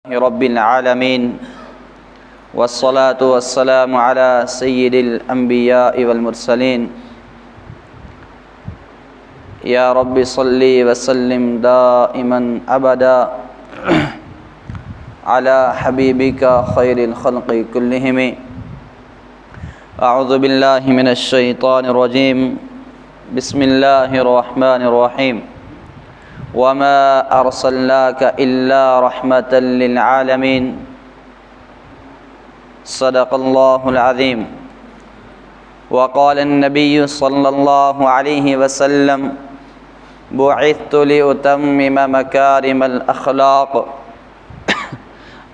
رب العالمين والصلاة والسلام على سيد الأنبياء والمرسلين يا رب صل وسلم دائما أبدا على حبيبك خير الخلق كلهم. أعوذ بالله من الشيطان الرجيم. بسم الله الرحمن الرحيم. وما أرسلناك إلا رحمة للعالمين. صدق الله العظيم. وقال النبي صلى الله عليه وسلم بعثت لأتمم مكارم الأخلاق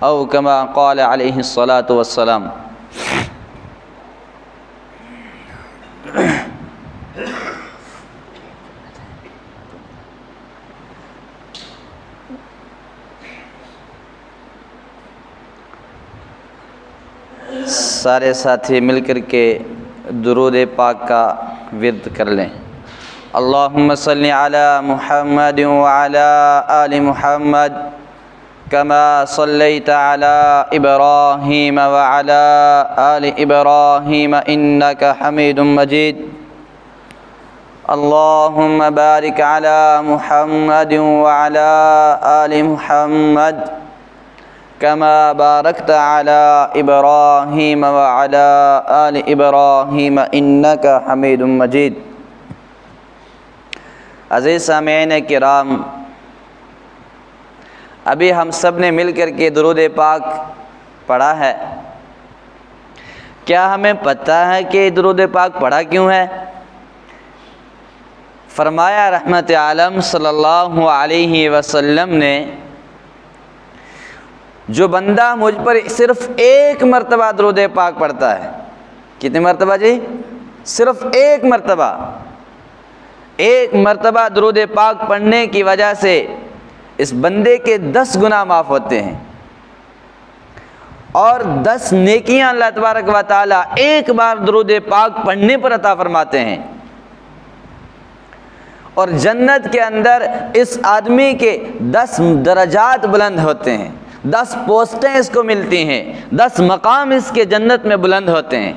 أو كما قال عليه الصلاة والسلام. سارے ساتھی مل کر کے درود پاک کا ورد کر لیں. اللہم صلی علی محمد وعلی آل محمد کما صلیت علی ابراہیم وعلی آل ابراہیم انک حمید مجید. اللہم بارک علی محمد وعلی آل محمد كما باركت على إبراهيم وعلى آل إبراهيم إنك حميد مجيد. عزیز سامعین کرام، ابھی ہم سب نے مل کر کے درود پاک پڑھا ہے. کیا ہمیں پتہ ہے کہ درود پاک پڑھا کیوں ہے؟ فرمایا رحمت عالم صلی اللہ علیہ وسلم نے، جو بندہ مجھ پر صرف ایک مرتبہ درود پاک پڑھتا ہے. کتنی مرتبہ جی؟ صرف ایک مرتبہ. ایک مرتبہ درود پاک پڑھنے کی وجہ سے اس بندے کے 10 گناہ معاف ہوتے ہیں اور 10 نیکیاں اللہ تبارک و تعالی ایک بار درود پاک پڑھنے پر عطا فرماتے ہیں. اور جنت کے اندر اس آدمی کے 10 درجات بلند ہوتے ہیں، 10 پوسٹیں اس کو ملتی ہیں، 10 مقام اس کے جنت میں بلند ہوتے ہیں.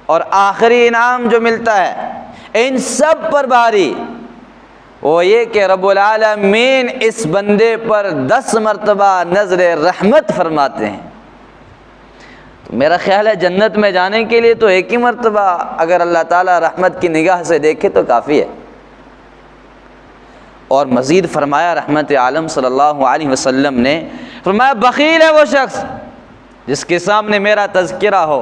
اور آخری انعام جو ملتا ہے ان سب پر بھاری، وہ یہ کہ رب العالمین اس بندے پر 10 مرتبہ نظر رحمت فرماتے ہیں. تو میرا خیال ہے جنت میں جانے کے لیے تو ایک ہی مرتبہ اگر اللہ تعالیٰ رحمت کی نگاہ سے دیکھے تو کافی ہے. اور مزید فرمایا رحمت عالم صلی اللہ علیہ وسلم نے، فرمایا بخیل ہے وہ شخص جس کے سامنے میرا تذکرہ ہو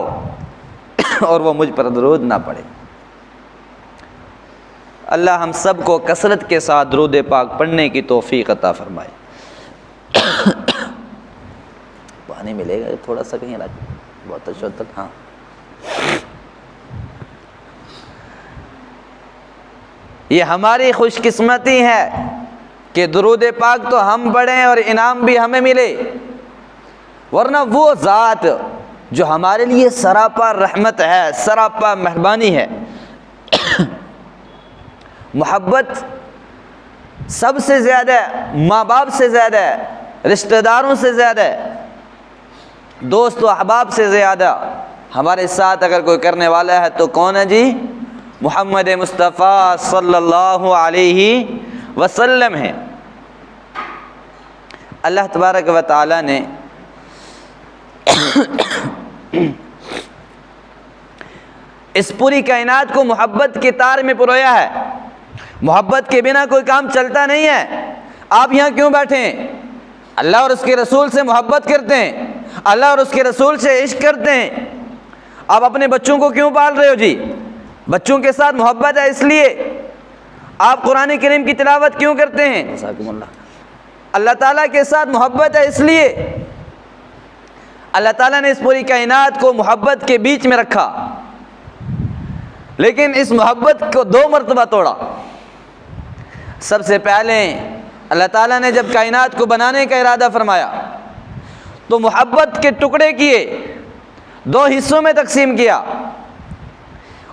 اور وہ مجھ پر درود نہ پڑھے. اللہ ہم سب کو کثرت کے ساتھ درود پاک پڑھنے کی توفیق عطا فرمائے. پانی ملے گا تھوڑا سا کہیں رکھ، بہت اچھا تک. ہاں یہ ہماری خوش قسمتی ہے کہ درود پاک تو ہم پڑھیں اور انعام بھی ہمیں ملے، ورنہ وہ ذات جو ہمارے لیے سراپا رحمت ہے، سراپا مہربانی ہے، محبت سب سے زیادہ، ماں باپ سے زیادہ، رشتہ داروں سے زیادہ، دوست و احباب سے زیادہ ہمارے ساتھ اگر کوئی کرنے والا ہے تو کون ہے جی؟ محمد مصطفیٰ صلی اللہ علیہ وسلم ہے. اللہ تبارک و تعالی نے اس پوری کائنات کو محبت کے تار میں پرویا ہے. محبت کے بنا کوئی کام چلتا نہیں ہے. آپ یہاں کیوں بیٹھے ہیں؟ اللہ اور اس کے رسول سے محبت کرتے ہیں، اللہ اور اس کے رسول سے عشق کرتے ہیں. آپ اپنے بچوں کو کیوں پال رہے ہو جی؟ بچوں کے ساتھ محبت ہے اس لیے. آپ قرآن کریم کی تلاوت کیوں کرتے ہیں؟ اللہ تعالیٰ کے ساتھ محبت ہے اس لیے. اللہ تعالیٰ نے اس پوری کائنات کو محبت کے بیچ میں رکھا، لیکن اس محبت کو 2 مرتبہ توڑا. سب سے پہلے اللہ تعالیٰ نے جب کائنات کو بنانے کا ارادہ فرمایا تو محبت کے ٹکڑے کیے، 2 حصوں میں تقسیم کیا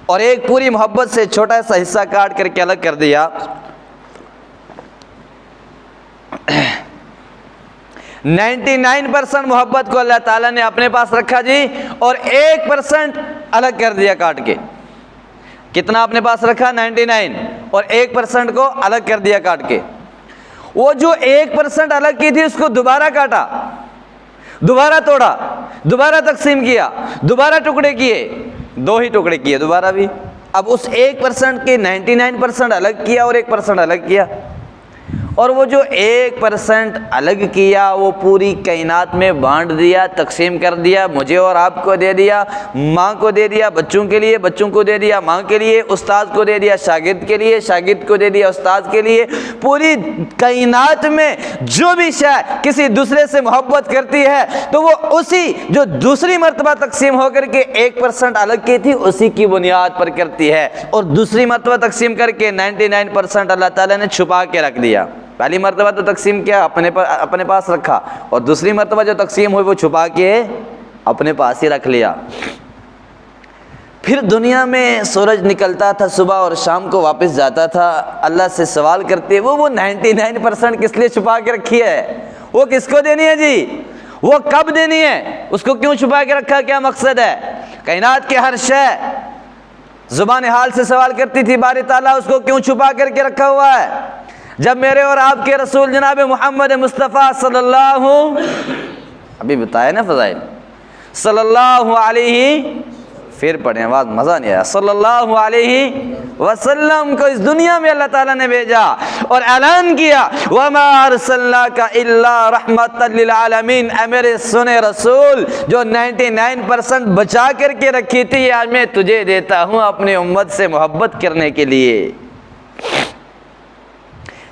اور ایک پوری محبت سے چھوٹا سا حصہ کاٹ کر کے الگ کر دیا. 99% محبت کو اللہ تعالیٰ نے اپنے پاس رکھا جی، اور 1% الگ کر دیا کاٹ کے۔ کتنا اپنے پاس رکھا؟ 99، اور 1% کو الگ کر دیا کاٹ کے۔ وہ جو 1% الگ کی تھی اس کو دوبارہ کاٹا، دوبارہ توڑا، دوبارہ تقسیم کیا، دوبارہ ٹکڑے کیے، 2 ہی ٹکڑے کیے دوبارہ بھی۔ اب اس 1% کے 99% الگ کیا اور 1% الگ کیا، اور وہ جو 1% الگ کیا وہ پوری کائنات میں بانٹ دیا، تقسیم کر دیا، مجھے اور آپ کو دے دیا، ماں کو دے دیا بچوں کے لیے، بچوں کو دے دیا ماں کے لیے، استاد کو دے دیا شاگرد کے لیے، شاگرد کو دے دیا استاد کے لیے۔ پوری کائنات میں جو بھی شے کسی دوسرے سے محبت کرتی ہے تو وہ اسی جو دوسری مرتبہ تقسیم ہو کر کے 1% الگ کی تھی اسی کی بنیاد پر کرتی ہے، اور دوسری مرتبہ تقسیم کر کے 99% اللہ تعالیٰ نے چھپا کے رکھ دیا۔ پہلی مرتبہ تو تقسیم کیا اپنے پاس رکھا، اور دوسری مرتبہ جو تقسیم ہوئی وہ چھپا کے اپنے پاس ہی رکھ لیا۔ پھر دنیا میں سورج نکلتا تھا صبح اور شام کو واپس جاتا تھا، اللہ سے سوال کرتے وہ 99% کس لیے چھپا کے رکھی ہے؟ وہ کس کو دینی ہے جی؟ وہ کب دینی ہے؟ اس کو کیوں چھپا کے رکھا؟ کیا مقصد ہے؟ کائنات کے ہر شے زبان حال سے سوال کرتی تھی باری تعالیٰ اس کو کیوں چھپا کر کے رکھا ہوا ہے؟ جب میرے اور آپ کے رسول جناب محمد مصطفیٰ صلی اللہ، ابھی بتایا نا فضائل، صلی اللہ علیہ، پھر پڑھیں آواز مزہ نہیں آیا، صلی اللہ علیہ وسلم کو اس دنیا میں اللہ تعالیٰ نے بھیجا اور اعلان کیا وَمَا أَرْسَلْنَاكَ إِلَّا رَحْمَةً لِلْعَالَمِينَ، اے میرے سنے رسول جو 99% بچا کر کے رکھی تھی آج میں تجھے دیتا ہوں اپنی امت سے محبت کرنے کے لیے۔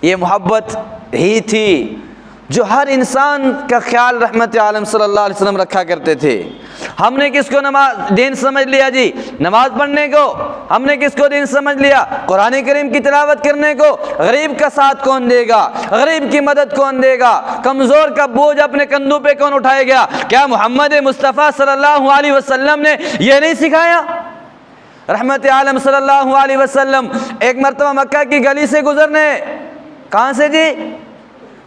یہ محبت ہی تھی جو ہر انسان کا خیال رحمت عالم صلی اللہ علیہ وسلم رکھا کرتے تھے۔ ہم نے کس کو دین سمجھ لیا جی؟ نماز پڑھنے کو۔ ہم نے کس کو دین سمجھ لیا؟ قرآن کریم کی تلاوت کرنے کو۔ غریب کا ساتھ کون دے گا؟ غریب کی مدد کون دے گا؟ کمزور کا بوجھ اپنے کندھوں پہ کون اٹھائے گا؟ کیا محمد مصطفیٰ صلی اللہ علیہ وسلم نے یہ نہیں سکھایا؟ رحمت عالم صلی اللہ علیہ وسلم ایک مرتبہ مکہ کی گلی سے گزرنے، کہاں سے جی؟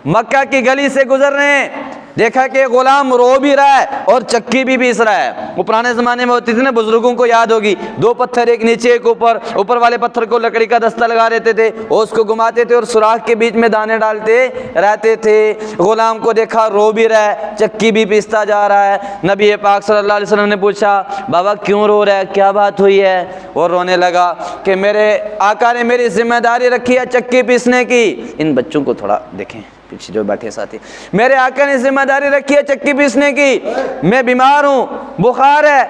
مکہ کی گلی سے گزر رہے ہیں، دیکھا کہ غلام رو بھی رہا ہے اور چکی بھی پیس رہا ہے۔ وہ پرانے زمانے میں ہوتی تھی نا، بزرگوں کو یاد ہوگی، 2 پتھر ایک نیچے ایک اوپر، اوپر والے پتھر کو لکڑی کا دستہ لگا دیتے تھے، وہ اس کو گھماتے تھے اور سوراخ کے بیچ میں دانے ڈالتے رہتے تھے۔ غلام کو دیکھا رو بھی رہا ہے، چکی بھی پیستا جا رہا ہے۔ نبی پاک صلی اللہ علیہ وسلم نے پوچھا بابا کیوں رو رہا ہے، کیا بات ہوئی ہے؟ وہ رونے لگا کہ میرے آقا نے میری ذمہ داری رکھی ہے چکی پیسنے کی۔ ان بچوں کو تھوڑا دیکھیں پیچھے جو بیٹھے ساتھی، میرے آقا نے ذمہ داری رکھی ہے چکی پیسنے کی، میں بیمار ہوں، بخار ہے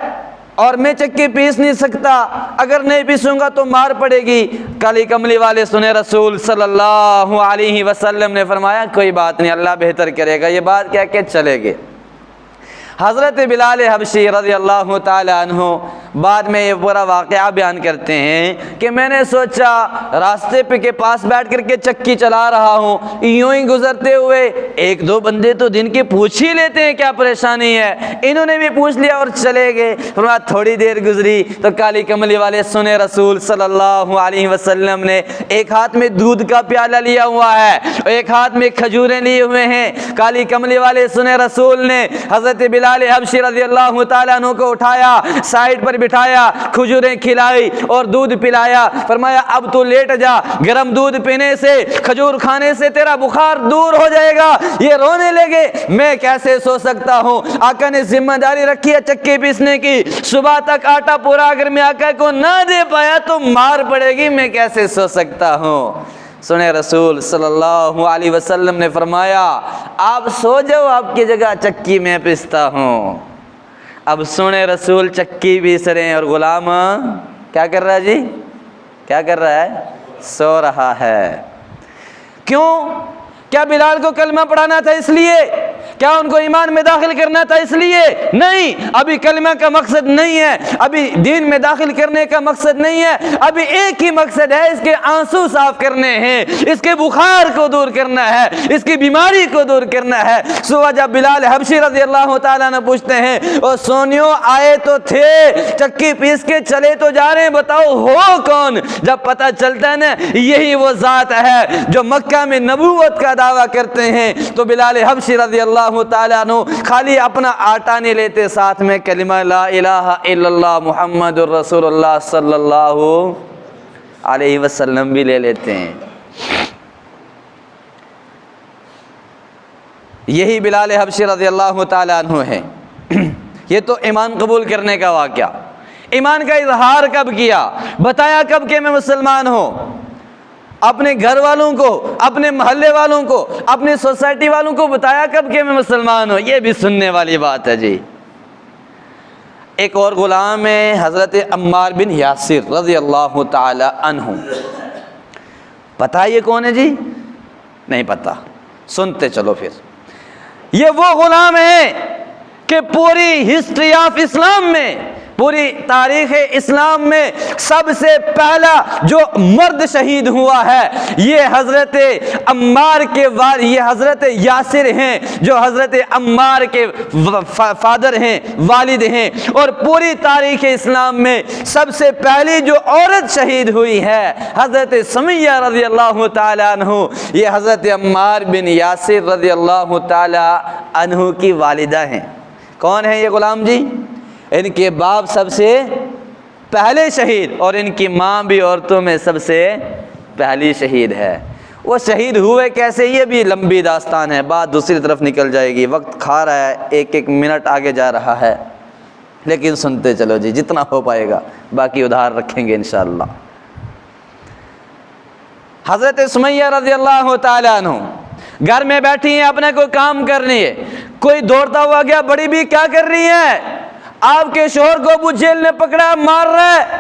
اور میں چکی پیس نہیں سکتا، اگر نہیں پیسوں گا تو مار پڑے گی۔ کالی کملی والے سنے رسول صلی اللہ علیہ وسلم نے فرمایا کوئی بات نہیں، اللہ بہتر کرے گا، یہ بات کہہ کے چلے گئے۔ حضرت بلال حبشی رضی اللہ تعالی عنہ بعد میں یہ پورا واقعہ بیان کرتے ہیں کہ میں نے سوچا راستے پہ کے پاس بیٹھ کر کے چکی چلا رہا ہوں، یوں ہی گزرتے ہوئے 1-2 بندے تو دن کے پوچھ ہی لیتے ہیں کیا پریشانی ہے، انہوں نے بھی پوچھ لیا اور چلے گئے۔ فرمایا تھوڑی دیر گزری تو کالی کملی والے سنے رسول صلی اللہ علیہ وسلم نے ایک ہاتھ میں دودھ کا پیالہ لیا ہوا ہے، ایک ہاتھ میں کھجوریں لیے ہوئے ہیں۔ کالی کملی والے سنے رسول نے حضرت بلال حبشی رضی اللہ تعالیٰ عنہ کو اٹھایا، سائڈ پر بٹھایا، کھجوریں کھلائی اور دودھ پلایا۔ فرمایا اب تو لیٹ جا، گرم دودھ پینے سے، کھجور کھانے سے تیرا بخار دور ہو جائے گا۔ یہ رونے لگے، میں کیسے سو سکتا ہوں، آقا نے ذمہ داری رکھی ہے چکی پیسنے کی، صبح تک آٹا پورا اگر میں آقا کو نہ دے پایا تو مار پڑے گی، میں کیسے سو سکتا ہوں۔ سنے رسول صلی اللہ علیہ وسلم نے فرمایا آپ سو جاؤ، آپ کی جگہ چکی میں پیستا ہوں۔ اب سنے رسول چکی پیس رہے ہیں اور غلام کیا کر رہا ہے جی؟ کیا کر رہا ہے؟ سو رہا ہے۔ کیوں؟ کیا بلال کو کلمہ پڑھانا تھا اس لیے؟ کیا ان کو ایمان میں داخل کرنا تھا اس لیے؟ نہیں، ابھی کلمہ کا مقصد نہیں ہے، ابھی دین میں داخل کرنے کا مقصد نہیں ہے، ابھی ایک ہی مقصد ہے، اس کے آنسو صاف کرنے ہیں، اس کے بخار کو دور کرنا ہے، اس کی بیماری کو دور کرنا ہے۔ صبح جب بلال حبشی رضی اللہ تعالیٰ نے پوچھتے ہیں اور سونیوں آئے تو تھے، چکی پیس کے چلے تو جا رہے ہیں، بتاؤ ہو کون؟ جب پتہ چلتا ہے نا یہی وہ ذات ہے جو مکہ میں نبوت کا دعویٰ کرتے ہیں، تو بلال حبشی رضی اللہ اللہ تعالیٰ عنہ خالی اپنا آٹا نہیں لیتے، ساتھ میں کلمہ لا الہ الا اللہ محمد الرسول اللہ صلی اللہ علیہ وسلم بھی لے لیتے ہیں۔ یہی بلال حبشی رضی اللہ تعالیٰ عنہ ہے۔ یہ تو ایمان قبول کرنے کا واقعہ، ایمان کا اظہار کب کیا، بتایا کب کہ میں مسلمان ہوں، اپنے گھر والوں کو، اپنے محلے والوں کو، اپنی سوسائٹی والوں کو بتایا کب کہ میں مسلمان ہوں۔ یہ بھی سننے والی بات ہے جی۔ ایک اور غلام ہے حضرت عمار بن یاسر رضی اللہ تعالی عنہ، پتہ یہ کون ہے جی؟ نہیں پتہ، سنتے چلو پھر۔ یہ وہ غلام ہے کہ پوری ہسٹری آف اسلام میں، پوری تاریخ اسلام میں سب سے پہلا جو مرد شہید ہوا ہے یہ حضرت عمار کے یہ حضرت یاسر ہیں، جو حضرت عمار کے فادر ہیں، والد ہیں۔ اور پوری تاریخ اسلام میں سب سے پہلی جو عورت شہید ہوئی ہے حضرت سمیہ رضی اللہ تعالی عنہ، یہ حضرت عمار بن یاسر رضی اللہ تعالی عنہ کی والدہ ہیں۔ کون ہے یہ غلام جی؟ ان کے باپ سب سے پہلے شہید اور ان کی ماں بھی عورتوں میں سب سے پہلی شہید ہے۔ وہ شہید ہوئے کیسے یہ بھی لمبی داستان ہے، بات دوسری طرف نکل جائے گی، وقت کھا رہا ہے، ایک ایک منٹ آگے جا رہا ہے، لیکن سنتے چلو جی جتنا ہو پائے گا، باقی ادھار رکھیں گے انشاءاللہ۔ حضرت سمیہ رضی اللہ تعالی عنہ گھر میں بیٹھی ہیں، اپنے کوئی کام کرنی ہے، کوئی دوڑتا ہوا گیا، بڑی بھی کیا کر رہی ہے؟ آپ کے شوہر کو ابو جہل نے پکڑا، مار رہا ہے۔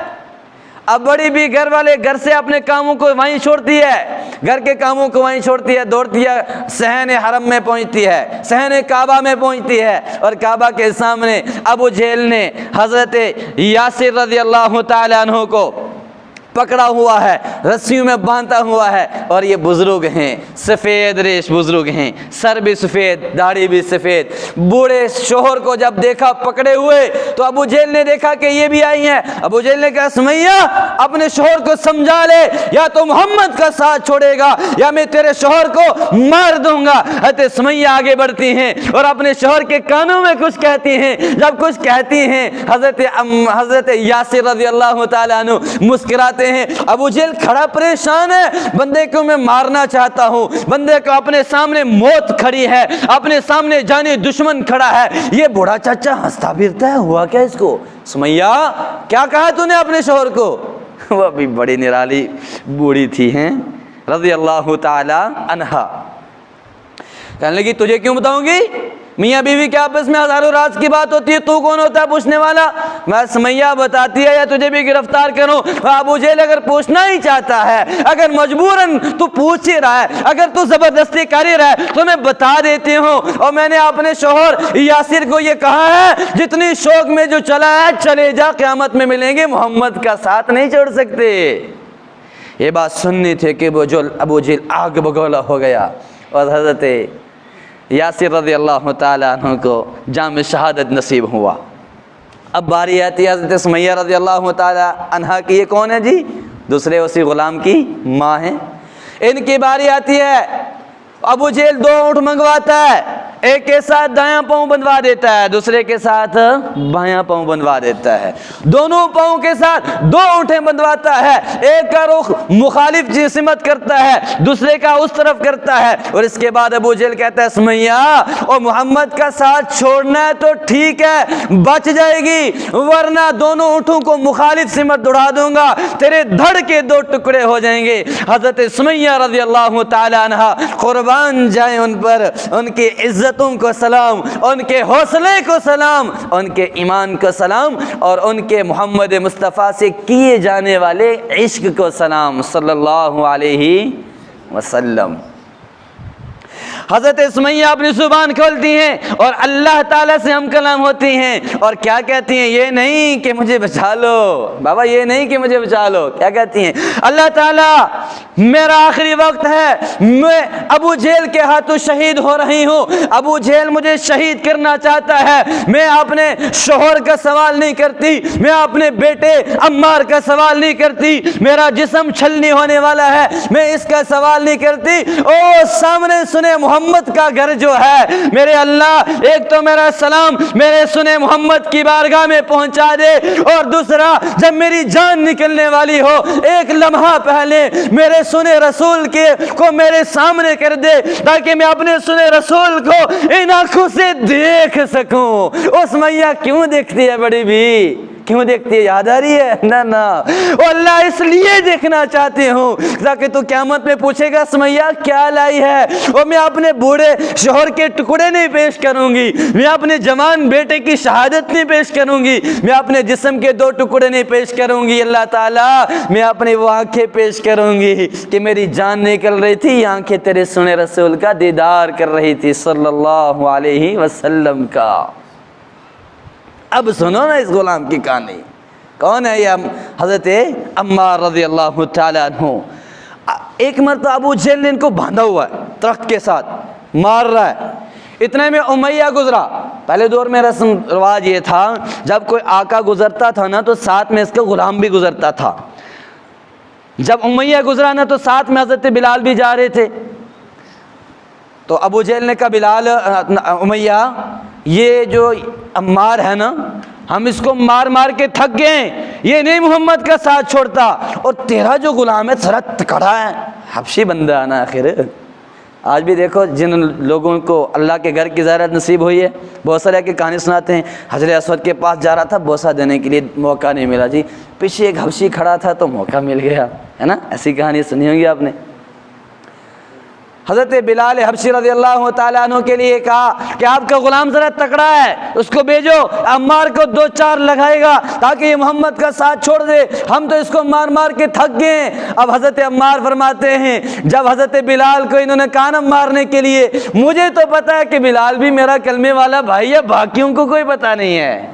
اب بڑی بھی گھر والے گھر سے اپنے کاموں کو وہیں چھوڑتی ہے، گھر کے کاموں کو وہیں چھوڑتی ہے، دوڑتی ہے، صحن حرم میں پہنچتی ہے، صحن کعبہ میں پہنچتی ہے، اور کعبہ کے سامنے ابو جہل نے حضرت یاسر رضی اللہ تعالی عنہ کو پکڑا ہوا ہے، رسیوں میں باندھا ہوا ہے، اور یہ بزرگ ہیں، سفید ریش بزرگ ہیں، سر بھی سفید، داڑھی بھی سفید۔ بوڑھے شوہر کو جب دیکھا پکڑے ہوئے تو ابو جہل نے دیکھا کہ یہ بھی آئی ہیں۔ ابو جہل نے کہا سمیہ اپنے شوہر کو سمجھا لے، یا تو محمد کا ساتھ چھوڑے گا یا میں تیرے شوہر کو مار دوں گا۔ حضرت سمیہ آگے بڑھتی ہیں اور اپنے شوہر کے کانوں میں کچھ کہتی ہیں۔ جب کچھ کہتی ہیں حضرت یاسر رضی اللہ تعالیٰ عنہ مسکراتے ہیں۔ ابو جہل کھڑا پریشان ہے، بندے کو میں مارنا چاہتا ہوں، بندے کو اپنے سامنے موت کھڑی ہے، اپنے سامنے جانی دشمن کھڑا ہے، یہ بوڑھا چچا ہنستا پھرتا ہے، ہوا کیا اس کو؟ سمیہ کیا کہا تو نے اپنے شوہر کو؟ وہ بھی بڑی نرالی بوڑھی تھی ہیں رضی اللہ تعالی عنہا۔ کہنے لگی تجھے کیوں بتاؤں گی؟ میاں بیوی کے آپس میں ہزاروں راز کی بات ہوتی ہے، تو کون ہوتا ہے پوچھنے والا؟ میں سمیہ بتاتی ہے یا تجھے بھی گرفتار کروں؟ ابو جہل اگر پوچھنا ہی چاہتا ہے، اگر مجبوراً تو پوچھ ہی رہا ہے، اگر تو زبردستی کر ہی رہا ہے تو میں بتا دیتی ہوں۔ اور میں نے اپنے شوہر یاسر کو یہ کہا ہے جتنی شوق میں جو چلا ہے چلے جا، قیامت میں ملیں گے، محمد کا ساتھ نہیں چھوڑ سکتے۔ یہ بات سننی تھی کہ ابو جہل آگ بگولا ہو گیا، اور حضرت یاسر رضی اللہ تعالیٰ عنہ کو جام شہادت نصیب ہوا۔ اب باری آتی ہے حضرت سمیہ رضی اللہ تعالیٰ عنہ کی۔ یہ کون ہے جی؟ دوسرے اسی غلام کی ماں ہیں۔ ان کی باری آتی ہے، ابو جہل 2 اونٹ منگواتا ہے، ایک کے ساتھ دایاں پاؤں بندوا دیتا ہے، دوسرے کے ساتھ بایاں پاؤں بندوا دیتا ہے، دونوں پاؤں کے ساتھ 2 اونٹیں بندواتا ہے، ایک کا رخ مخالف سمت کرتا ہے، دوسرے کا اس طرف کرتا ہے۔ اور اس کے بعد ابو جہل کہتا ہے سمیہ اور محمد کا ساتھ چھوڑنا ہے تو ٹھیک ہے بچ جائے گی، ورنہ دونوں اونٹوں کو مخالف سمت دوڑا دوں گا، تیرے دھڑ کے 2 ٹکڑے ہو جائیں گے۔ حضرت سمیہ رضی اللہ تعالی عنہ قربان جائیں ان پر، ان کی عزتوں کو سلام، ان کے حوصلے کو سلام، ان کے ایمان کو سلام، اور ان کے محمد مصطفیٰ سے کیے جانے والے عشق کو سلام صلی اللہ علیہ وسلم۔ حضرت سمیہ اپنی زبان کھولتی ہیں اور اللہ تعالیٰ سے ہم کلام ہوتی ہیں، اور کیا کہتی ہیں؟ یہ نہیں کہ مجھے بچا لو بابا، یہ نہیں کہ مجھے بچا لو، کیا کہتی ہیں؟ اللہ تعالیٰ میرا آخری وقت ہے، میں ابو جہل کے ہاتھوں شہید ہو رہی ہوں، ابو جہل مجھے شہید کرنا چاہتا ہے، میں اپنے شوہر کا سوال نہیں کرتی، میں اپنے بیٹے عمار کا سوال نہیں کرتی، میرا جسم چھلنی ہونے والا ہے، میں اس کا سوال نہیں کرتی۔ او سامنے سنے محمد کا گھر جو ہے میرے اللہ ایک تو میرا سلام میرے سنے محمد کی بارگاہ میں پہنچا دے، اور دوسرا جب میری جان نکلنے والی ہو ایک لمحہ پہلے میرے سنے رسول کو میرے سامنے کر دے، تاکہ میں اپنے سنے رسول کو ان آنکھوں سے دیکھ سکوں۔ او سمیہ کیوں دیکھتی ہے بڑی بھی؟ کیوں دیکھتی ہے؟ یاد آ رہی ہے؟ نہ او اللہ اس لیے دیکھنا چاہتی ہوں تاکہ تو قیامت میں پوچھے گا سمیہ کیا لائی ہے، اور میں اپنے بوڑھے شوہر کے ٹکڑے نہیں پیش کروں گی، میں اپنے جوان بیٹے کی شہادت نہیں پیش کروں گی، میں اپنے جسم کے 2 ٹکڑے نہیں پیش کروں گی، اللہ تعالیٰ میں اپنی وہ آنکھیں پیش کروں گی کہ میری جان نکل رہی تھی، یہ آنکھیں تیرے سنے رسول کا دیدار کر رہی تھی صلی اللہ علیہ وسلم کا۔ اب سنو نا اس غلام کی کہانی، کون ہے یہ؟ حضرت عمار رضی اللہ تعالیٰ عنہ۔ ایک مرتبہ ابو جہل نے ان کو باندھا ہوا ہے درخت کے ساتھ، مار رہا ہے، اتنے میں امیہ گزرا۔ پہلے دور میں رسم رواج یہ تھا جب کوئی آقا گزرتا تھا نا تو ساتھ میں اس کا غلام بھی گزرتا تھا۔ جب امیہ گزرا نا تو ساتھ میں حضرت بلال بھی جا رہے تھے، تو ابو جہل نے کہا بلال امیہ یہ جو عمار ہے نا ہم اس کو مار مار کے تھک گئے، یہ نہیں محمد کا ساتھ چھوڑتا، اور تیرا جو غلام ہے ذرا تکڑا ہے، حبشی بندہ ہے نا آخر۔ آج بھی دیکھو جن لوگوں کو اللہ کے گھر کی زیارت نصیب ہوئی ہے، بہت سارے کی کہانی سناتے ہیں حجر اسود کے پاس جا رہا تھا، بوسہ دینے کے لیے موقع نہیں ملا جی، پیچھے ایک حبشی کھڑا تھا تو موقع مل گیا، ہے نا؟ ایسی کہانی سنی ہوگی آپ نے۔ حضرت بلال حبشی رضی اللہ تعالیٰ عنہ کے لیے کہا کہ آپ کا غلام ذرا تکڑا ہے، اس کو بھیجو، عمار کو 2-4 لگائے گا تاکہ یہ محمد کا ساتھ چھوڑ دے، ہم تو اس کو مار مار کے تھک گئے۔ اب حضرت عمار فرماتے ہیں جب حضرت بلال کو انہوں نے کہا نا مارنے کے لیے، مجھے تو پتا ہے کہ بلال بھی میرا کلمے والا بھائی ہے، باقیوں کو کوئی پتہ نہیں ہے۔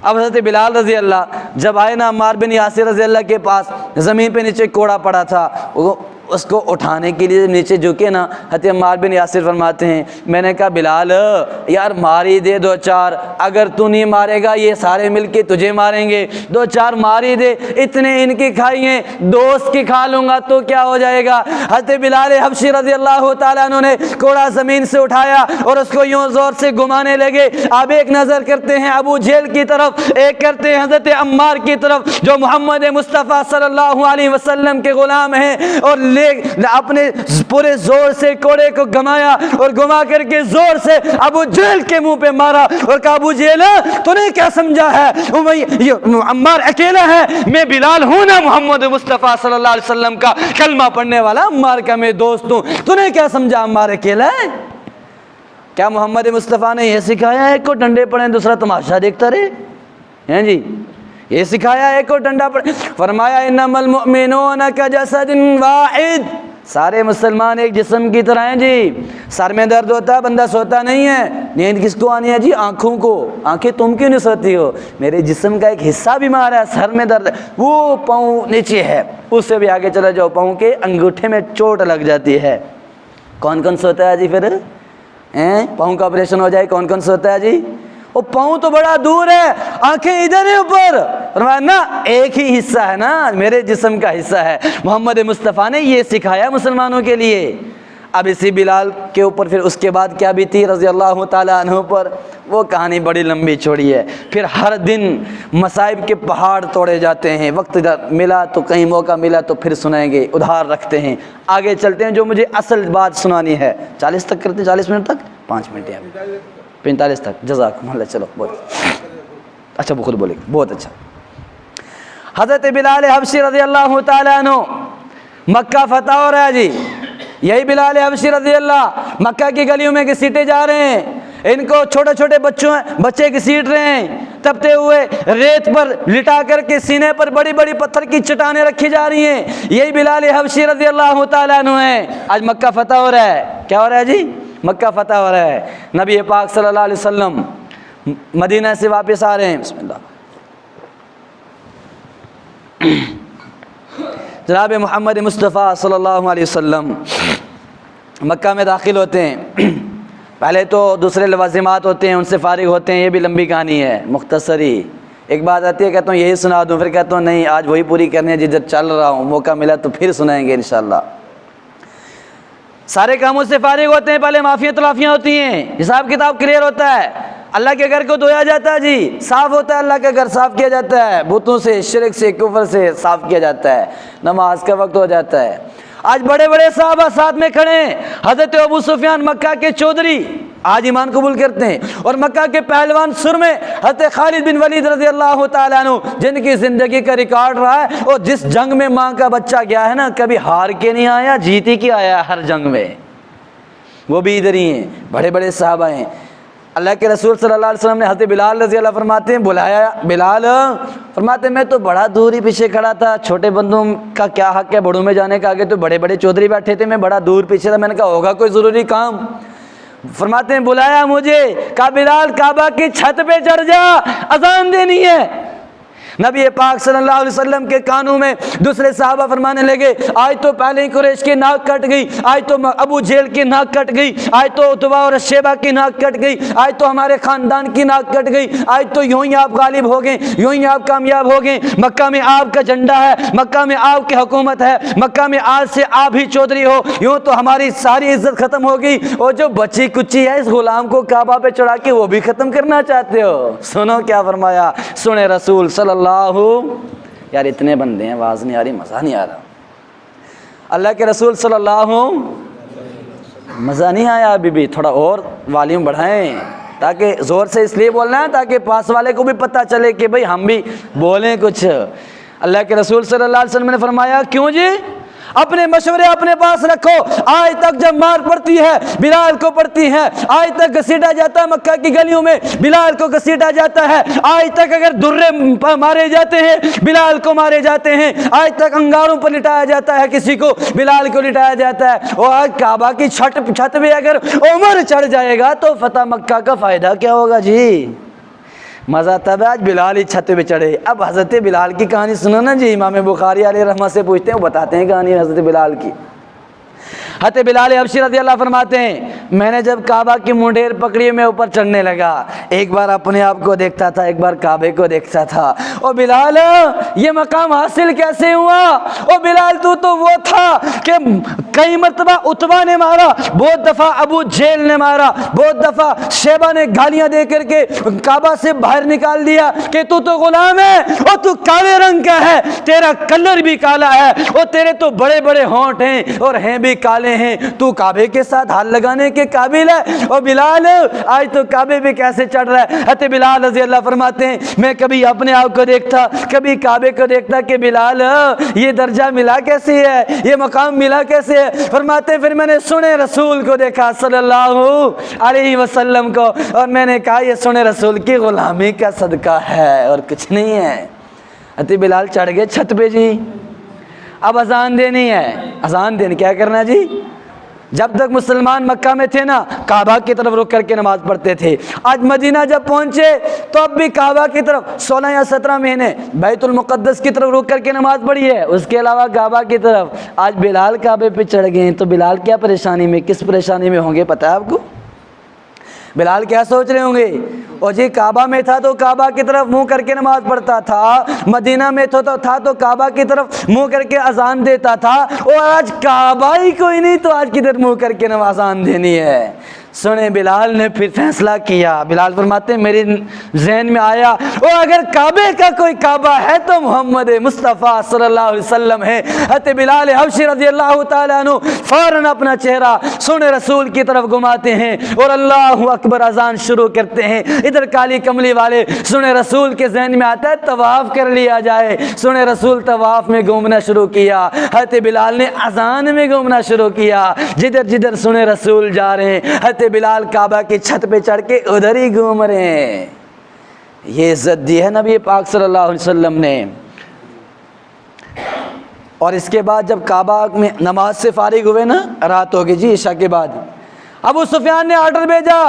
اب حضرت بلال رضی اللہ جب آئے نا عمار بن یاسر رضی اللہ کے پاس، زمین پہ نیچے کوڑا پڑا تھا، اس کو اٹھانے کے لیے نیچے جھکے نا، حضرت عمار بن یاسر فرماتے ہیں میں نے کہا بلال یار مار ہی دے 2-4، اگر تو نہیں مارے گا یہ سارے مل کے تجھے ماریں گے، 2-4 مار ہی دے، اتنے ان کی کھائی ہیں، دوست کی کھا لوں گا تو کیا ہو جائے گا۔ حضرت بلال حبشی رضی اللہ تعالیٰ عنہ نے کوڑا زمین سے اٹھایا اور اس کو یوں زور سے گھمانے لگے۔ اب ایک نظر کرتے ہیں ابو جہل کی طرف، ایک کرتے ہیں حضرت عمار کی طرف جو محمد مصطفیٰ صلی اللہ علیہ وسلم کے غلام ہیں، اور اپنے پورے زور سے کوڑے کو گھمایا اور گھما کر کے زور سے ابو جہل کے منہ پہ مارا اور کہا ابو جہل تو نے کیا سمجھا ہے عمار اکیلا ہے، میں بلال ہوں نا محمد مصطفیٰ صلی اللہ علیہ وسلم کا کلمہ پڑھنے والا، عمار کا میں دوست ہوں، تو نے کیا سمجھا عمار اکیلا ہے؟ کیا محمد مصطفیٰ نے یہ سکھایا ہے کو ڈنڈے پڑیں دوسرا تماشا دیکھتا رہے ہیں جی؟ یہ سکھایا ہے کو ڈنڈا پڑے؟ فرمایا انما المؤمنون کجسد واحد، سارے مسلمان ایک جسم کی طرح ہیں جی۔ سر میں درد ہوتا ہے بندہ سوتا نہیں ہے، نیند کس کو آنی ہے جی؟ آنکھوں کو۔ آنکھیں تم کیوں نہیں سوتی ہو؟ میرے جسم کا ایک حصہ بیمار ہے، سر میں درد ہے، وہ پاؤں نیچے ہے، اس سے بھی آگے چلا جاؤ پاؤں کے انگوٹھے میں چوٹ لگ جاتی ہے۔ کون کون سوتا ہے جی پھر؟ پاؤں کا آپریشن ہو جائے کون کون سوتا ہے جی؟ وہ پاؤں تو بڑا دور ہے، آنکھیں ادھر ہے اوپر، فرمایا نا ایک ہی حصہ ہے نا، میرے جسم کا حصہ ہے۔ محمد مصطفیٰ نے یہ سکھایا مسلمانوں کے لیے۔ اب اسی بلال کے اوپر پھر اس کے بعد کیا بھی تھی رضی اللہ تعالیٰ عنہ پر، وہ کہانی بڑی لمبی چوڑی ہے۔ پھر ہر دن مصائب کے پہاڑ توڑے جاتے ہیں، وقت ملا تو کہیں موقع ملا تو پھر سنائیں گے، ادھار رکھتے ہیں۔ آگے چلتے ہیں، جو مجھے اصل بات سنانی ہے 40 تک کرتے ہیں، 40 منٹ تک، 5 منٹ ہے 45 تک، جزاکم اللہ۔ چلو بہت اچھا، وہ خود بولے بہت اچھا۔ حضرت بلال حبشی رضی اللہ تعالیٰ عنہ مکہ فتح ہو رہا ہے جی، یہی بلال حبشی رضی اللہ مکہ کی گلیوں میں گھسیٹے جا رہے ہیں، ان کو چھوٹے چھوٹے بچے گھسیٹ رہے ہیں، تپتے ہوئے ریت پر لٹا کر کے سینے پر بڑی بڑی پتھر کی چٹانیں رکھی جا رہی ہیں، یہی بلال حبشی رضی اللہ تعالیٰ عنہ ہیں۔ آج مکہ فتح ہو رہا ہے، کیا ہو رہا ہے جی؟ مکہ فتح ہو رہا ہے۔ نبی پاک صلی اللہ علیہ وسلم مدینہ سے واپس آ رہے ہیں، بسم اللہ۔ جناب محمد مصطفیٰ صلی اللہ علیہ وسلم مکہ میں داخل ہوتے ہیں، پہلے تو دوسرے لوازمات ہوتے ہیں ان سے فارغ ہوتے ہیں، یہ بھی لمبی کہانی ہے مختصری۔ ایک بات آتی ہے کہتا ہوں یہی سنا دوں، پھر کہتا ہوں نہیں آج وہی پوری کرنی ہے جدھر چل رہا ہوں، موقع ملا تو پھر سنائیں گے انشاءاللہ۔ سارے کاموں سے فارغ ہوتے ہیں، پہلے معافیاں تلافیاں ہوتی ہیں، حساب کتاب کلیئر ہوتا ہے، اللہ کے گھر کو دھویا جاتا ہے، جی صاف ہوتا ہے، اللہ کا گھر صاف کیا جاتا ہے، بتوں سے، شرک سے، کفر سے صاف کیا جاتا ہے، نماز کا وقت ہو جاتا ہے۔ آج بڑے بڑے صحابہ ساتھ میں کھڑے ہیں، حضرت ابو سفیان مکہ کے چودھری آج ایمان قبول کرتے ہیں، اور مکہ کے پہلوان سرمے حضرت خالد بن ولید رضی اللہ تعالیٰ عنہ، جن کی زندگی کا ریکارڈ رہا ہے، اور جس جنگ میں ماں کا بچہ گیا ہے نا، کبھی ہار کے نہیں آیا، جیت ہی کے آیا ہر جنگ میں، وہ بھی ادھر ہی ہیں، بڑے بڑے صحابہ ہیں۔ اللہ کے رسول صلی اللہ علیہ وسلم نے حضرت بلال رضی اللہ فرماتے ہیں، بلایا بلال، فرماتے ہیں میں تو بڑا دور ہی پیچھے کھڑا تھا، چھوٹے بندوں کا کیا حق ہے بڑوں میں جانے کا، آگے تو بڑے بڑے چودھری بیٹھے تھے، میں بڑا دور پیچھے تھا، میں نے کہا ہوگا کوئی ضروری کام۔ فرماتے ہیں بلایا مجھے، کہا بلال کعبہ کی چھت پہ چڑھ جا، اذان دینی ہے۔ نبی پاک صلی اللہ علیہ وسلم کے کانوں میں دوسرے صحابہ فرمانے لگے، آج تو پہلے ہی قریش کی ناک کٹ گئی، آج تو ابو جہل کی ناک کٹ گئی، آج تو عتبہ اور شیبہ کی ناک کٹ گئی، آج تو ہمارے خاندان کی ناک کٹ گئی، آج تو یوں ہی آپ غالب ہو گئے، یوں ہی آپ کامیاب ہو گئے، مکہ میں آپ کا جھنڈا ہے، مکہ میں آپ کی حکومت ہے، مکہ میں آج سے آپ ہی چودھری ہو، یوں تو ہماری ساری عزت ختم ہو گئی، اور جو بچی کچی ہے اس غلام کو کعبہ پہ چڑھا کے وہ بھی ختم کرنا چاہتے ہو۔ سنو کیا فرمایا، سنے رسول صلی اللہ، یار اتنے بندے ہیں، آواز نہیں آ رہی، مزہ نہیں آ رہا، اللہ کے رسول صلی اللہ، مزہ نہیں آیا، ابھی بھی تھوڑا اور والیوم بڑھائیں، تاکہ زور سے اس لیے بولنا ہے تاکہ پاس والے کو بھی پتہ چلے کہ بھئی ہم بھی بولیں کچھ۔ اللہ کے رسول صلی اللہ علیہ وسلم نے فرمایا، کیوں جی؟ اپنے مشورے اپنے پاس رکھو، آج تک جب مار پڑتی ہے بلال کو پڑتی ہے، آج تک گھسیٹا جاتا ہے مکہ کی گلیوں میں بلال کو گھسیٹا جاتا ہے، آج تک اگر درے مارے جاتے ہیں بلال کو مارے جاتے ہیں، آج تک انگاروں پر لٹایا جاتا ہے کسی کو بلال کو لٹایا جاتا ہے، اور آج کعبہ کی چھت پہ اگر عمر چڑھ جائے گا تو فتح مکہ کا فائدہ کیا ہوگا جی؟ مزہ تب ہے آج بلال ہی چھت پہ چڑھے۔ اب حضرت بلال کی کہانی سنو نا جی، امام بخاری علیہ رحمہ سے پوچھتے ہیں، وہ بتاتے ہیں کہانی حضرت بلال کی۔ حضرت بلال حبشی رضی اللہ فرماتے ہیں، میں نے جب کعبہ کی منڈیر پکڑی میں اوپر چڑھنے لگا، ایک بار اپنے آپ کو دیکھتا تھا، ایک بار کعبے کو دیکھتا تھا، او بلال یہ مقام حاصل کیسے ہوا؟ او بلال تو وہ تھا کہ کئی مرتبہ عتبہ نے مارا، بہت دفعہ ابو جہل نے مارا، بہت دفعہ شیبہ نے گالیاں دے کر کے کعبہ سے باہر نکال دیا کہ تو غلام ہے اور تو کالے رنگ کا ہے، تیرا کلر بھی کالا ہے، اور تیرے تو بڑے بڑے ہونٹ ہیں اور ہیں بھی کالے ہیں، تو کعبے کے ساتھ ہاتھ لگانے کے قابل ہے۔ اور بلال آج تو کعبے پہ کیسے چڑھ رہا ہے؟ حضرت بلال رضی اللہ فرماتے ہیں، میں کبھی اپنے آپ کو دیکھتا، کبھی کعبے کو دیکھتا کہ بلال یہ درجہ ملا کیسے ہے، یہ مقام ملا کیسے ہے؟ فرماتے ہیں پھر میں نے سنے رسول کو دیکھا صلی اللہ علیہ وسلم کو، اور میں نے کہا یہ سنے رسول کی غلامی کا صدقہ ہے اور کچھ نہیں ہے۔ حضرت بلال چڑھ گئے چھت پہ جی، اب اذان دینی ہے، اذان دینی کیا کرنا جی؟ جب تک مسلمان مکہ میں تھے نا کعبہ کی طرف رک کر کے نماز پڑھتے تھے، آج مدینہ جب پہنچے تو اب بھی کعبہ کی طرف 16 یا 17 مہینے بیت المقدس کی طرف رک کر کے نماز پڑھی ہے، اس کے علاوہ کعبہ کی طرف۔ آج بلال کعبے پہ چڑھ گئے تو بلال کیا پریشانی میں، کس پریشانی میں ہوں گے پتہ ہے آپ کو؟ بلال کیا سوچ رہے ہوں گے؟ اور جی کعبہ میں تھا تو کعبہ کی طرف منہ کر کے نماز پڑھتا تھا، مدینہ میں تھا تو کعبہ کی طرف منہ کر کے اذان دیتا تھا، اور آج کعبہ ہی کوئی نہیں تو آج کدھر منہ کر کے نماز اذان دینی ہے؟ سنے بلال نے پھر فیصلہ کیا، بلال فرماتے ہیں میرے ذہن میں آیا، اور اگر کعبے کا کوئی کعبہ ہے تو محمد مصطفیٰ صلی اللہ علیہ وسلم ہے۔ حضرت بلال حبشی رضی اللہ تعالیٰ عنہ فوراً اپنا چہرہ سنے رسول کی طرف گھماتے ہیں اور اللہ اکبر اذان شروع کرتے ہیں۔ ادھر کالی کملی والے سنے رسول کے ذہن میں آتا ہے طواف کر لیا جائے، سنے رسول طواف میں گھومنا شروع کیا، حضرت بلال نے اذان میں گھومنا شروع کیا، جدھر جدھر سنے رسول جا رہے ہیں حضرت بلال کعبہ کی چھت پہ چڑھ کے ادھر ہی گھوم رہے ہیں۔ یہ عزت دی ہے نبی پاک صلی اللہ علیہ وسلم نے۔ اور اس کے بعد جب کعبہ میں نماز سے فارغ ہوئے نا، رات ہوگی جی عشاء کے بعد، ابو سفیان نے آرڈر بھیجا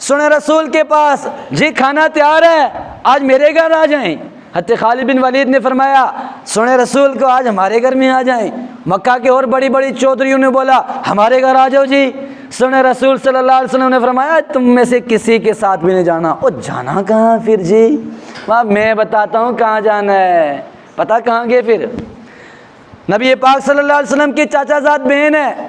سنے رسول کے پاس، جی کھانا تیار ہے آج میرے گھر آ جائیں۔ حضرت خالد بن ولید نے فرمایا سنے رسول کو آج ہمارے گھر میں آ جائیں۔ مکہ کے اور بڑی بڑی چودھریوں نے بولا ہمارے گھر آ جاؤ جی۔ سنے رسول صلی اللہ علیہ وسلم نے فرمایا تم میں سے کسی کے ساتھ بھی نہیں جانا۔ او جانا کہاں پھر جی؟ میں بتاتا ہوں کہاں جانا ہے، پتہ کہاں گئے پھر؟ نبی پاک صلی اللہ علیہ وسلم کی چاچا زاد بہن ہے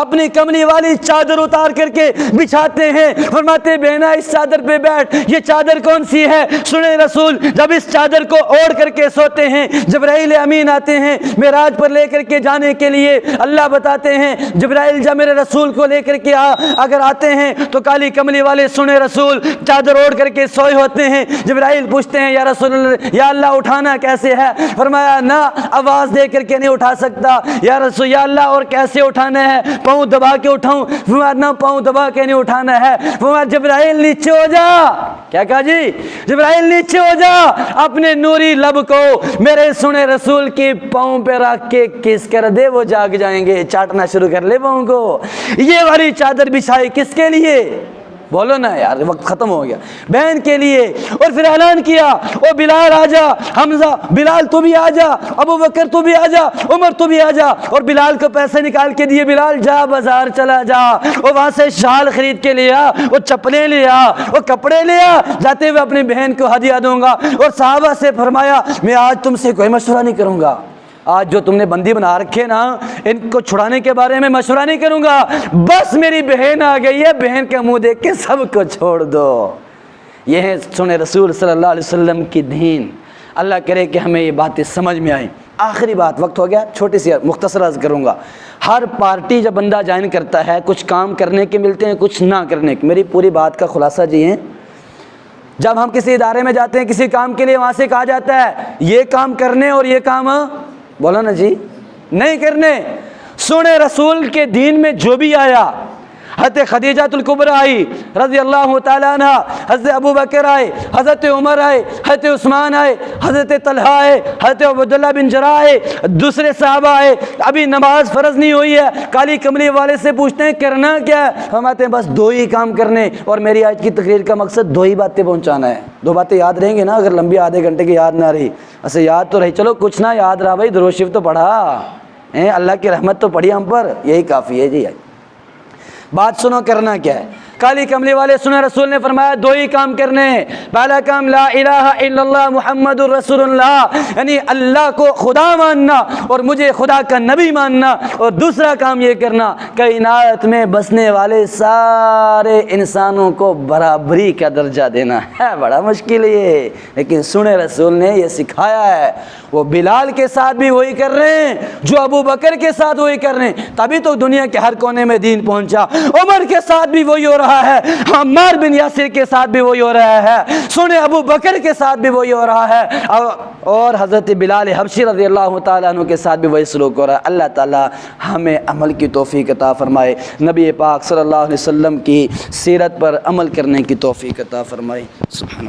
اپنی کملی والی چادر اتار کر کے بچھاتے ہیں، فرماتے بہنا اس چادر پہ بیٹھ، یہ چادر کون سی ہے؟ سنیں رسول جب اس چادر کو اوڑھ کر کے سوتے ہیں، جبرائیل امین آتے ہیں معراج پر لے کر کے جانے کے لیے، اللہ بتاتے ہیں جبرائیل جب میرے رسول کو لے کر کے اگر آتے ہیں تو کالی کملی والے سنیں رسول چادر اوڑھ کر کے سوئے ہوتے ہیں، جبرائیل پوچھتے ہیں یا رسول اللہ یا اللہ اٹھانا کیسے ہے؟ فرمایا نہ آواز دے کر کے نہیں اٹھا سکتا یا رسول یا اللہ اور کیسے اٹھانا ہے؟ پاؤں دبا کے اٹھاؤں؟ فرمایا نہ پاؤں دبا کے نہیں اٹھانا ہے۔ فرمایا جبرائیل نیچے ہو جا، کیا کہا جی؟ جبرائیل نیچے ہو جا، اپنے نوری لب کو میرے سنے رسول کی پاؤں پہ رکھ کے کس کر دے، وہ جاگ جائیں گے، چاٹنا شروع کر لے پاؤں کو۔ یہ والی چادر بچھائی کس کے لیے؟ بولو نا یار، وقت ختم ہو گیا۔ بہن کے لیے۔ اور پھر اعلان کیا او بلال آ جا، حمزہ بلال تو بھی آ جا، ابو بکر تو بھی آ جا، عمر تو بھی آ جا، اور بلال کو پیسے نکال کے دیے، بلال جا بازار چلا جا، اور وہاں سے شال خرید کے لیا، وہ چپلیں لیا، وہ کپڑے لیا، جاتے ہوئے اپنی بہن کو ہدیہ دوں گا۔ اور صحابہ سے فرمایا میں آج تم سے کوئی مشورہ نہیں کروں گا، آج جو تم نے بندی بنا رکھے نا ان کو چھڑانے کے بارے میں مشورہ نہیں کروں گا، بس میری بہن آ گئی ہے، بہن کا منہ دیکھ کے سب کو چھوڑ دو۔ یہ ہے سنے رسول صلی اللہ علیہ وسلم کی دین۔ اللہ کرے کہ ہمیں یہ باتیں سمجھ میں آئیں۔ آخری بات، وقت ہو گیا، چھوٹی سی مختصر عرض کروں گا۔ ہر پارٹی جب بندہ جوائن کرتا ہے کچھ کام کرنے کے ملتے ہیں، کچھ نہ کرنے کے۔ میری پوری بات کا خلاصہ جی ہے، جب ہم کسی ادارے میں جاتے ہیں کسی کام کے لیے، وہاں سے کہا جاتا ہے یہ کام کرنے اور یہ کام بولو نا جی نہیں کرنے۔ سنے رسول کے دین میں جو بھی آیا، حضرت خدیجہ الکبریٰ آئی رضی اللہ تعالیٰ عنہ، حضرت ابو بکر آئے، حضرت عمر آئے، حضرت عثمان آئے، حضرت طلحہ آئے، حضرت عبداللہ بن جراح آئے، دوسرے صحابہ آئے۔ ابھی نماز فرض نہیں ہوئی ہے، کالی کملی والے سے پوچھتے ہیں کرنا کیا ہے؟ فرماتے ہیں بس دو ہی کام کرنے، اور میری آج کی تقریر کا مقصد دو ہی باتیں پہنچانا ہے۔ دو باتیں یاد رہیں گے نا، اگر لمبی آدھے گھنٹے کی یاد نہ رہی، ایسے یاد تو رہی، چلو کچھ نہ یاد رہا بھائی، درود شریف تو پڑھا، اللہ کی رحمت تو پڑھی ہم پر، یہی کافی ہے جی۔ بات سنو، کرنا کیا ہے؟ کالی کملی والے سنے رسول نے فرمایا دو ہی کام کرنے ہیں۔ پہلا کام لا الہ الا اللہ محمد الرسول اللہ، یعنی اللہ کو خدا ماننا اور مجھے خدا کا نبی ماننا، اور دوسرا کام یہ کرنا کائنات میں بسنے والے سارے انسانوں کو برابری کا درجہ دینا ہے۔ بڑا مشکل یہ، لیکن سنے رسول نے یہ سکھایا ہے۔ وہ بلال کے ساتھ بھی وہی کر رہے ہیں جو ابو بکر کے ساتھ وہی کر رہے ہیں، تبھی تو دنیا کے ہر کونے میں دین پہنچا۔ عمر کے ساتھ بھی وہی ہو رہا ہے، عمار بن یاسر کے ساتھ بھی وہی ہو رہا ہے، سنے ابو بکر کے ساتھ بھی وہی ہو رہا ہے، اور حضرت بلال حبشی رضی اللہ تعالیٰ عنہ کے ساتھ بھی وہی سلوک ہو رہا ہے۔ اللہ تعالیٰ ہمیں عمل کی توفیق عطا فرمائے، نبی پاک صلی اللہ علیہ وسلم کی سیرت پر عمل کرنے کی توفیق عطا فرمائے۔ سبحان اللہ۔